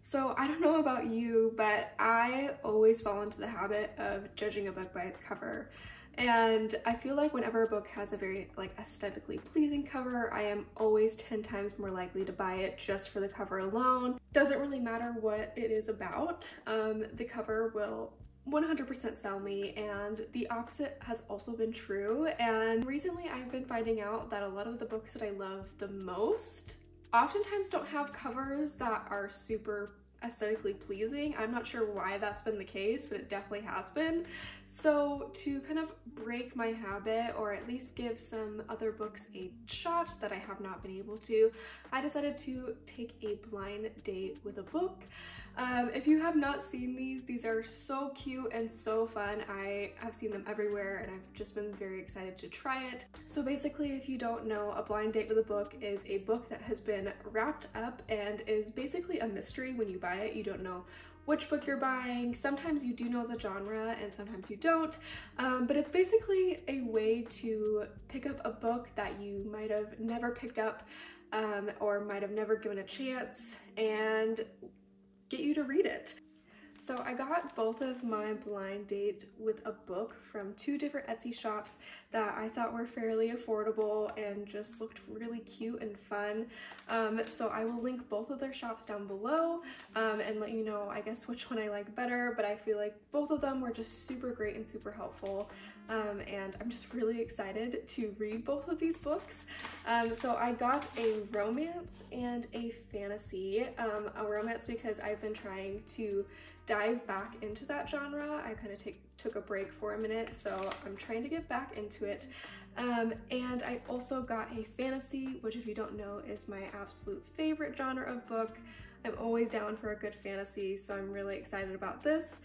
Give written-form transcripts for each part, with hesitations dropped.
So I don't know about you, but I always fall into the habit of judging a book by its cover. And I feel like whenever a book has a very aesthetically pleasing cover, I am always 10 times more likely to buy it just for the cover alone. Doesn't really matter what it is about, the cover will 100% sell me, and the opposite has also been true. And recently I've been finding out that a lot of the books that I love the most oftentimes don't have covers that are super aesthetically pleasing. I'm not sure why that's been the case, but it definitely has been. So to kind of break my habit, or at least give some other books a shot that I have not been able to, I decided to take a blind date with a book. If you have not seen these are so cute and so fun. I have seen them everywhere and I've just been very excited to try it. So basically, if you don't know, a blind date with a book is a book that has been wrapped up and is basically a mystery. When you buy it, you don't know which book you're buying. Sometimes you do know the genre and sometimes you don't, but it's basically a way to pick up a book that you might have never picked up or might have never given a chance, and get you to read it. So I got both of my blind dates with a book from two different Etsy shops that I thought were fairly affordable and just looked really cute and fun. So I will link both of their shops down below and let you know, I guess, which one I like better, but I feel like both of them were just super great and super helpful. And I'm just really excited to read both of these books. So I got a romance and a fantasy. A romance because I've been trying to dive back into that genre. I kind of took a break for a minute, so I'm trying to get back into it. And I also got a fantasy, which, if you don't know, is my absolute favorite genre of book. I'm always down for a good fantasy, so I'm really excited about this.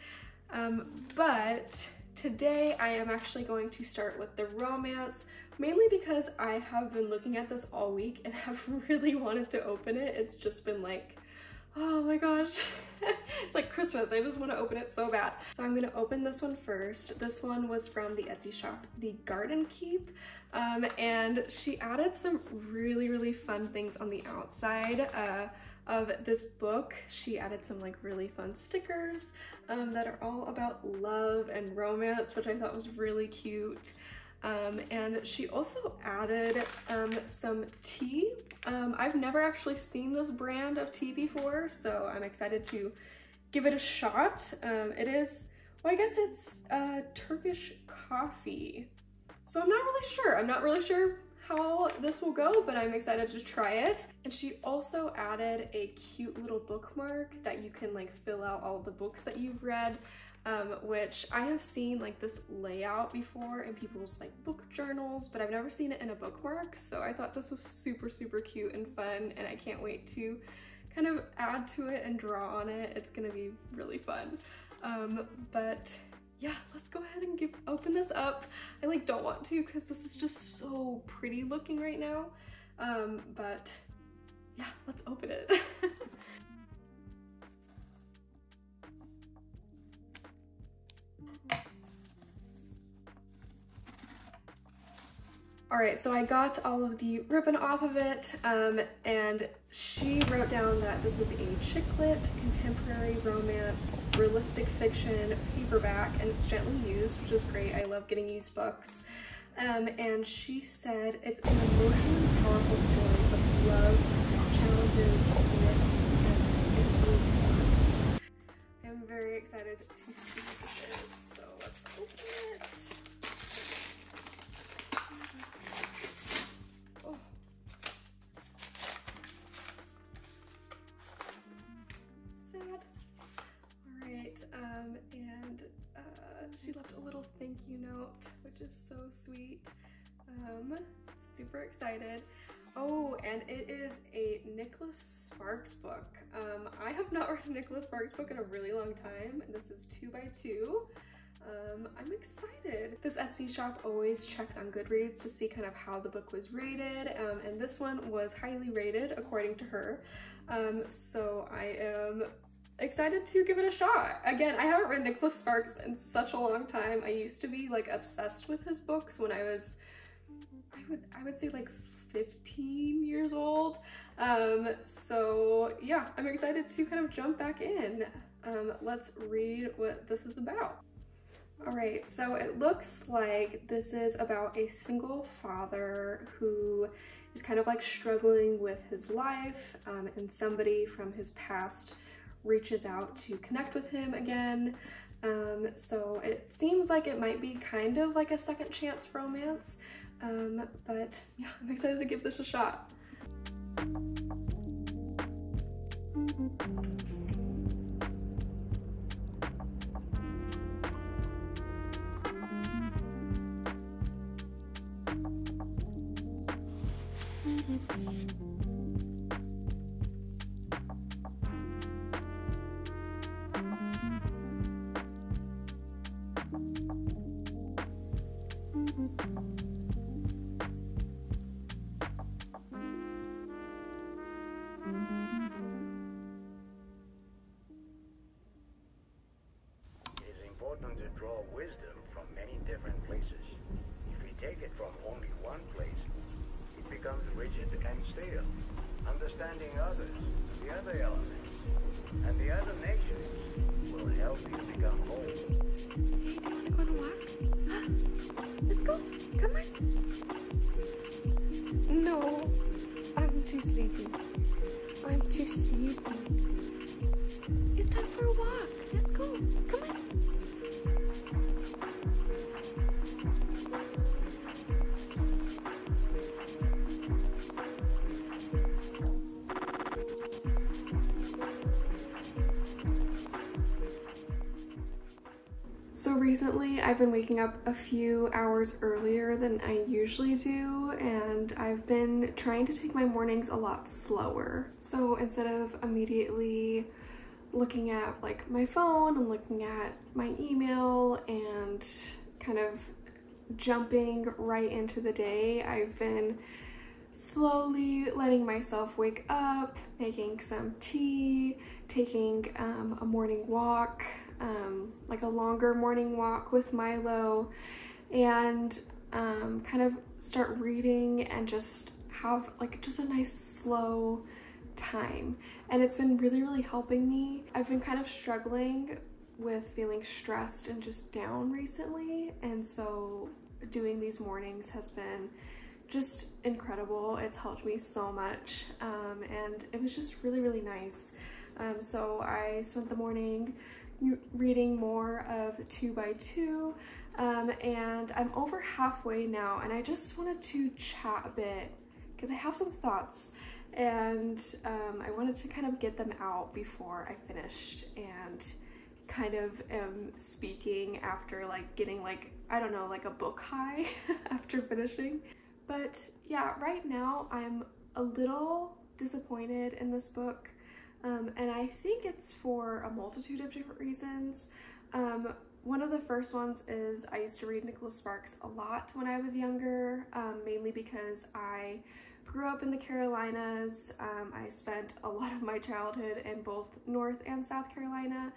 But today I am actually going to start with the romance, mainly because I have been looking at this all week and have really wanted to open it. It's just been like, oh my gosh, it's like Christmas. I just want to open it so bad. So I'm gonna open this one first. This one was from the Etsy shop, The Garden Keep, and she added some really fun things on the outside of this book. She added some really fun stickers that are all about love and romance, which I thought was really cute. And she also added some tea. I've never actually seen this brand of tea before, so I'm excited to give it a shot. It is, well, I guess it's Turkish coffee. So I'm not really sure how this will go, but I'm excited to try it. And she also added a cute little bookmark that you can fill out all of the books that you've read. Which I have seen this layout before in people's book journals, but I've never seen it in a bookmark. So I thought this was super cute and fun, and I can't wait to kind of add to it and draw on it. It's gonna be really fun. But yeah, let's go ahead and open this up. I don't want to because this is just so pretty looking right now. But yeah, let's open it. Alright, so I got all of the ribbon off of it, and she wrote down that this is a chick lit, contemporary romance, realistic fiction, paperback, and it's gently used, which is great. I love getting used books. And she said it's an emotionally powerful story of love, challenges, risks, and its own thoughts. I'm very excited to see what this is, so let's open it. She left a little thank you note, which is so sweet. Super excited. Oh, and it is a Nicholas Sparks book. I have not read a Nicholas Sparks book in a really long time. This is 2x2. I'm excited. This Etsy shop always checks on Goodreads to see kind of how the book was rated, and this one was highly rated according to her. So I am excited to give it a shot. Again, I haven't read Nicholas Sparks in such a long time. I used to be obsessed with his books when I was, I would say 15 years old. So yeah, I'm excited to kind of jump back in. Let's read what this is about. All right, so it looks like this is about a single father who is kind of like struggling with his life, and somebody from his past reaches out to connect with him again. So it seems like it might be kind of like a second chance romance, but yeah, I'm excited to give this a shot. To draw wisdom from many different places. If we take it from only one place, it becomes rigid and stale. Understanding others, the other elements, and the other nations will help you become whole. Hey, do you want to go on a walk? Let's go. Come on. No, I'm too sleepy. I'm too sleepy. It's time for a walk. Let's go. Come on. So recently I've been waking up a few hours earlier than I usually do, and I've been trying to take my mornings a lot slower. So instead of immediately looking at like my phone and looking at my email and kind of jumping right into the day, I've been slowly letting myself wake up, making some tea, taking a morning walk, like a longer morning walk with Milo, and kind of start reading and just have like just a nice slow time. And it's been really helping me. I've been kind of struggling with feeling stressed and just down recently, and so doing these mornings has been just incredible. It's helped me so much, and it was just really nice. So I spent the morning reading more of 2 by 2, and I'm over halfway now, and I just wanted to chat a bit because I have some thoughts, and I wanted to kind of get them out before I finished, and kind of am speaking after like getting like, I don't know, like a book high after finishing. But yeah, right now I'm a little disappointed in this book, and I think it's for a multitude of different reasons. One of the first ones is I used to read Nicholas Sparks a lot when I was younger, mainly because I grew up in the Carolinas. I spent a lot of my childhood in both North and South Carolina,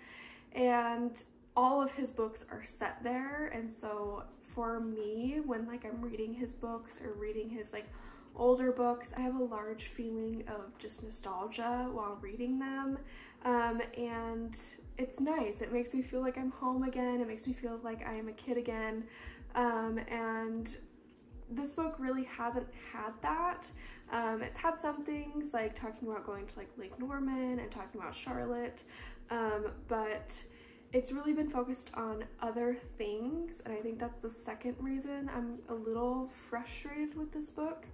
and all of his books are set there. And so for me, when like I'm reading his books or reading his like older books, I have a large feeling of just nostalgia while reading them, and it's nice. It makes me feel like I'm home again. It makes me feel like I am a kid again, and this book really hasn't had that. It's had some things like talking about going to like Lake Norman and talking about Charlotte, but it's really been focused on other things, and I think that's the second reason I'm a little frustrated with this book.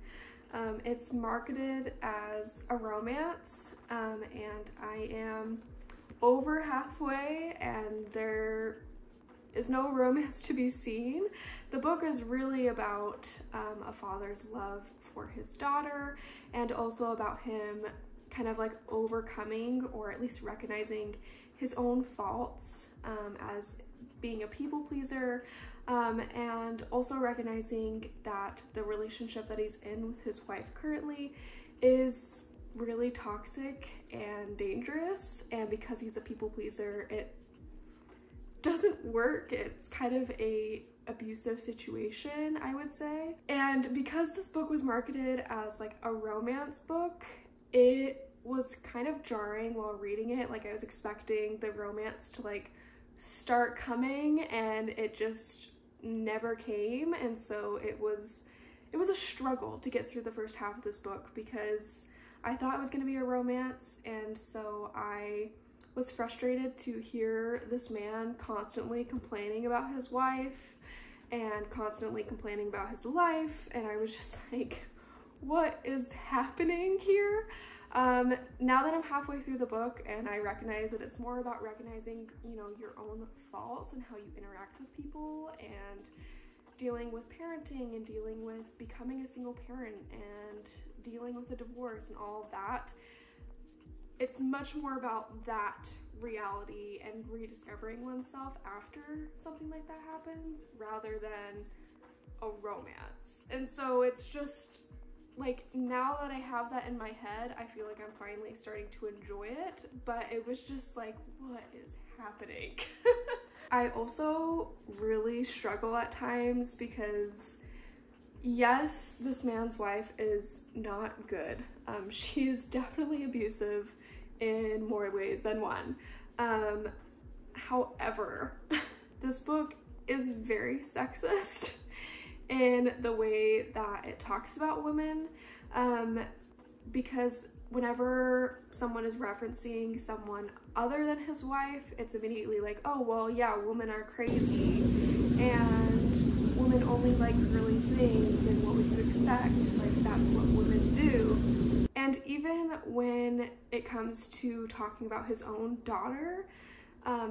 It's marketed as a romance, and I am over halfway, and there is no romance to be seen. The book is really about a father's love for his daughter, and also about him kind of like overcoming, or at least recognizing his own faults as being a people pleaser, and also recognizing that the relationship that he's in with his wife currently is really toxic and dangerous, and because he's a people pleaser, it doesn't work. It's kind of a abusive situation, I would say. And because this book was marketed as like a romance book, it was kind of jarring while reading it. Like I was expecting the romance to like start coming and it just never came. And so it was a struggle to get through the first half of this book because I thought it was going to be a romance, and so I was frustrated to hear this man constantly complaining about his wife and constantly complaining about his life, and I was just like, what is happening here? Now that I'm halfway through the book and I recognize that it's more about recognizing, you know, your own faults and how you interact with people and dealing with parenting and dealing with becoming a single parent and dealing with a divorce and all of that. It's much more about that reality and rediscovering oneself after something like that happens rather than a romance. And so it's just like, now that I have that in my head, I feel like I'm finally starting to enjoy it, but it was just like, what is happening? I also really struggle at times because yes, this man's wife is not good. She is definitely abusive in more ways than one. However, this book is very sexist in the way that it talks about women, because whenever someone is referencing someone other than his wife, it's immediately like, oh, well, yeah, women are crazy and women only like girly things, and what would you expect? Like, that's what women do. And even when it comes to talking about his own daughter,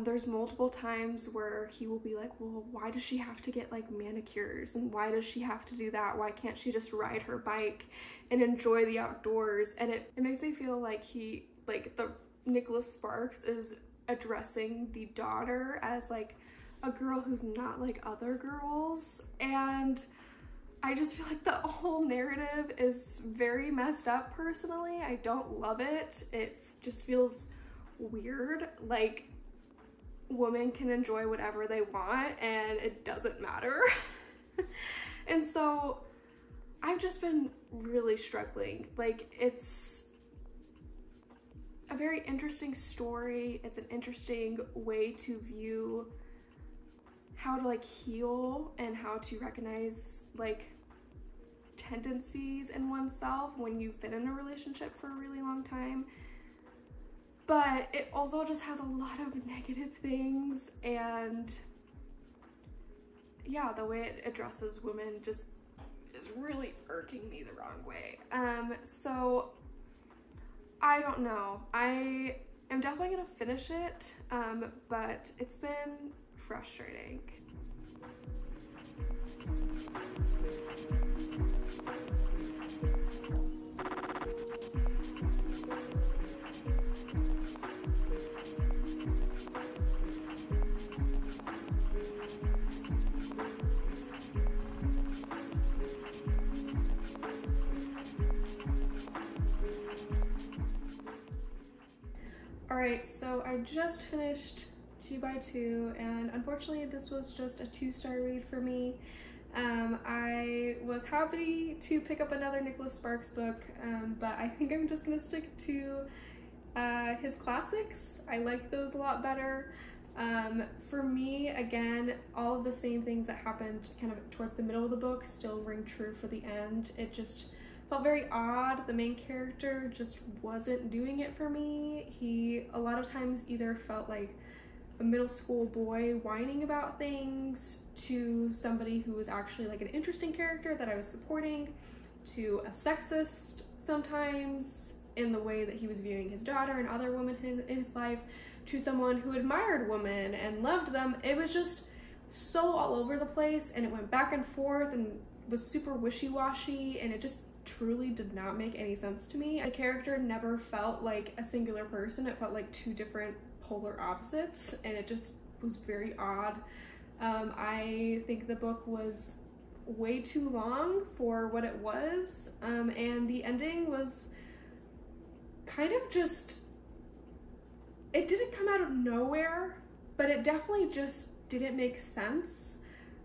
there's multiple times where he will be like, well, why does she have to get like manicures, and why does she have to do that? Why can't she just ride her bike and enjoy the outdoors? And it makes me feel like the Nicholas Sparks is addressing the daughter as like a girl who's not like other girls. And I just feel like the whole narrative is very messed up personally. I don't love it. It just feels weird. Like, women can enjoy whatever they want and it doesn't matter. And so I've just been really struggling. Like, it's a very interesting story. It's an interesting way to view how to like heal and how to recognize like tendencies in oneself when you've been in a relationship for a really long time. But it also just has a lot of negative things, and yeah, the way it addresses women just is really irking me the wrong way. So I don't know. I am definitely gonna finish it, but it's been frustrating. Alright, so I just finished 2 by 2, and unfortunately this was just a 2-star read for me. I was happy to pick up another Nicholas Sparks book, but I think I'm just gonna stick to his classics. I like those a lot better. For me, again, all of the same things that happened kind of towards the middle of the book still ring true for the end. It just felt very odd. The main character just wasn't doing it for me. He a lot of times either felt like a middle school boy whining about things, to somebody who was actually like an interesting character that I was supporting, to a sexist sometimes in the way that he was viewing his daughter and other women in his life, to someone who admired women and loved them. It was just so all over the place, and it went back and forth and was super wishy-washy, and it just truly did not make any sense to me. The character never felt like a singular person. It felt like 2 different polar opposites, and it just was very odd. I think the book was way too long for what it was, and the ending was kind of just, it didn't come out of nowhere, but it definitely just didn't make sense.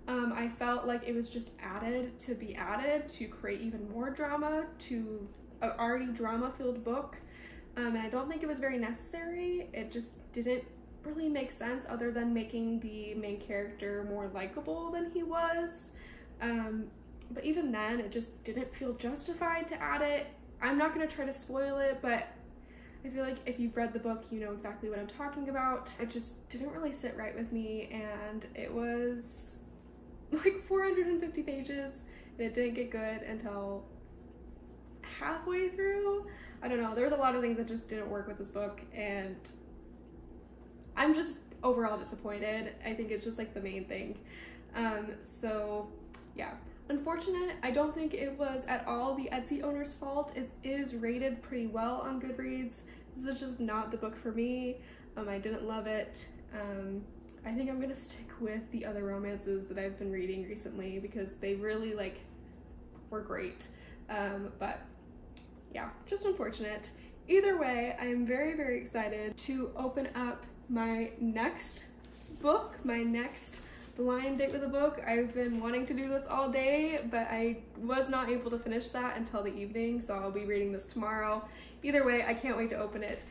I felt like it was just added to be added to create even more drama to an already drama-filled book. And I don't think it was very necessary. It just didn't really make sense other than making the main character more likable than he was. But even then, it just didn't feel justified to add it. I'm not gonna try to spoil it, but I feel like if you've read the book, you know exactly what I'm talking about. It just didn't really sit right with me, and it was like 450 pages, and it didn't get good until halfway through. I don't know, there was a lot of things that just didn't work with this book, and I'm just overall disappointed. I think it's just like the main thing. So yeah, unfortunate. I don't think it was at all the Etsy owner's fault. It is rated pretty well on Goodreads. This is just not the book for me. I didn't love it. I think I'm gonna stick with the other romances that I've been reading recently because they really like were great. But yeah, just unfortunate. Either way, I am very, very excited to open up my next book, my next blind date with a book. I've been wanting to do this all day, but I was not able to finish that until the evening, so I'll be reading this tomorrow. Either way, I can't wait to open it.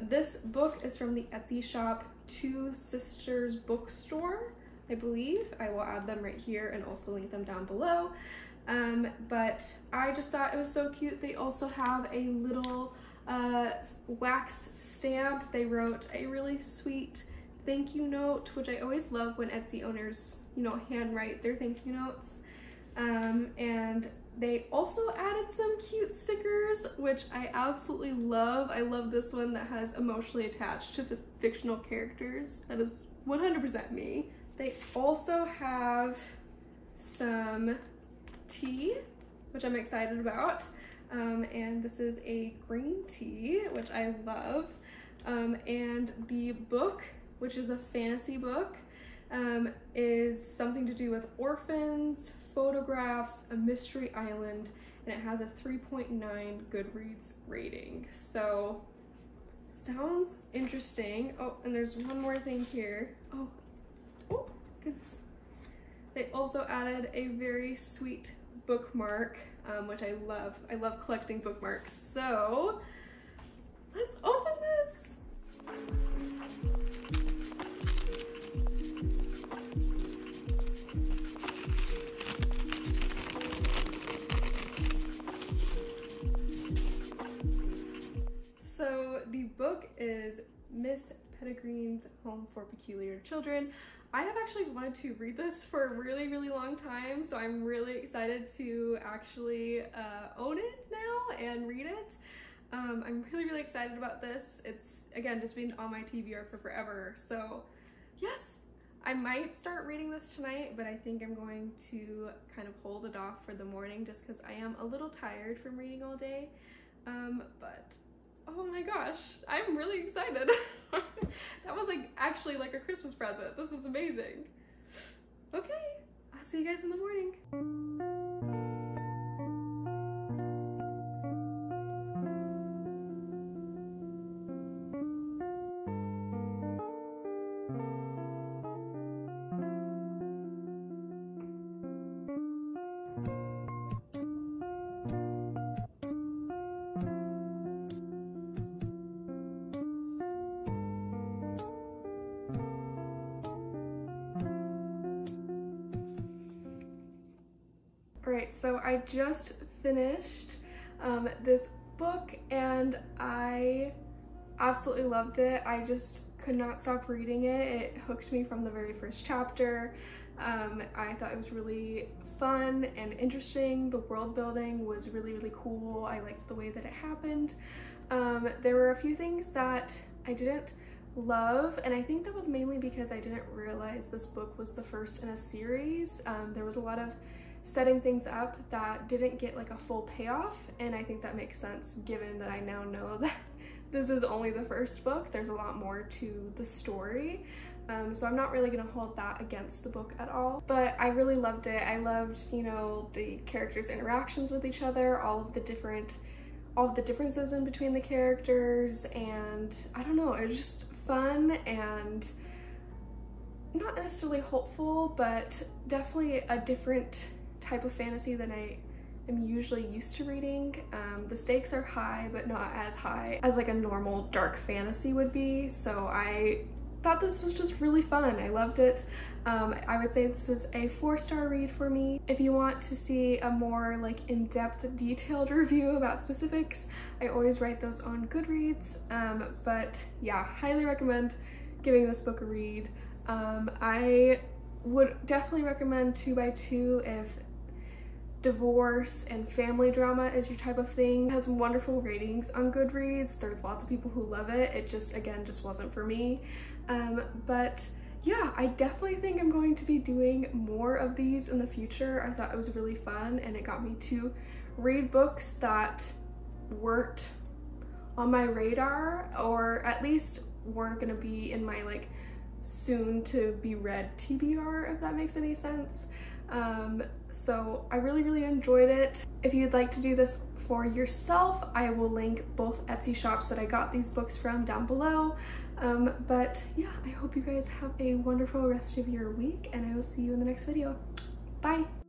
This book is from the Etsy shop Two Sisters Bookstore, I believe. I will add them right here and also link them down below. But I just thought it was so cute. They also have a little wax stamp. They wrote a really sweet thank you note, which I always love when Etsy owners, you know, handwrite their thank you notes. And they also added some cute stickers, which I absolutely love. I love this one that has emotionally attached to fictional characters. That is 100% me. They also have some tea, which I'm excited about. And this is a green tea, which I love. And the book, which is a fantasy book, is something to do with orphans, photographs, a mystery island, and it has a 3.9 Goodreads rating. So, sounds interesting. Oh, and there's one more thing here. Oh, goodness. They also added a very sweet bookmark, which I love. I love collecting bookmarks. So, let's open this. So the book is Miss Pettigreen's Home for Peculiar Children. I have actually wanted to read this for a really, really long time, so I'm really excited to actually own it now and read it. I'm really, really excited about this. It's, again, just been on my TBR for forever, so yes! I might start reading this tonight, but I think I'm going to kind of hold it off for the morning just because I am a little tired from reading all day. But oh my gosh, I'm really excited. That was like actually like a Christmas present. This is amazing. Okay, I'll see you guys in the morning. Alright, so I just finished this book and I absolutely loved it. I just could not stop reading it. It hooked me from the very first chapter. I thought it was really fun and interesting. The world building was really, really cool. I liked the way that it happened. There were a few things that I didn't love, and I think that was mainly because I didn't realize this book was the first in a series. There was a lot of setting things up that didn't get like a full payoff, and I think that makes sense given that I now know that this is only the first book. There's a lot more to the story, so I'm not really gonna hold that against the book at all. But I really loved it. I loved, you know, the characters' interactions with each other, all of the differences in between the characters, and I don't know, it was just fun, and not necessarily hopeful, but definitely a different type of fantasy than I am usually used to reading. The stakes are high, but not as high as like a normal dark fantasy would be. So I thought this was just really fun. I loved it. I would say this is a 4-star read for me. If you want to see a more like in-depth detailed review about specifics, I always write those on Goodreads. But yeah, highly recommend giving this book a read. I would definitely recommend 2x2 if divorce and family drama is your type of thing. It has wonderful ratings on Goodreads. There's lots of people who love it. It just, again, just wasn't for me. But yeah, I definitely think I'm going to be doing more of these in the future. I thought it was really fun, and it got me to read books that weren't on my radar, or at least weren't gonna be in my like soon to be read TBR, if that makes any sense. So I really enjoyed it. If you'd like to do this for yourself, I will link both Etsy shops that I got these books from down below. But yeah, I hope you guys have a wonderful rest of your week, and I will see you in the next video. Bye!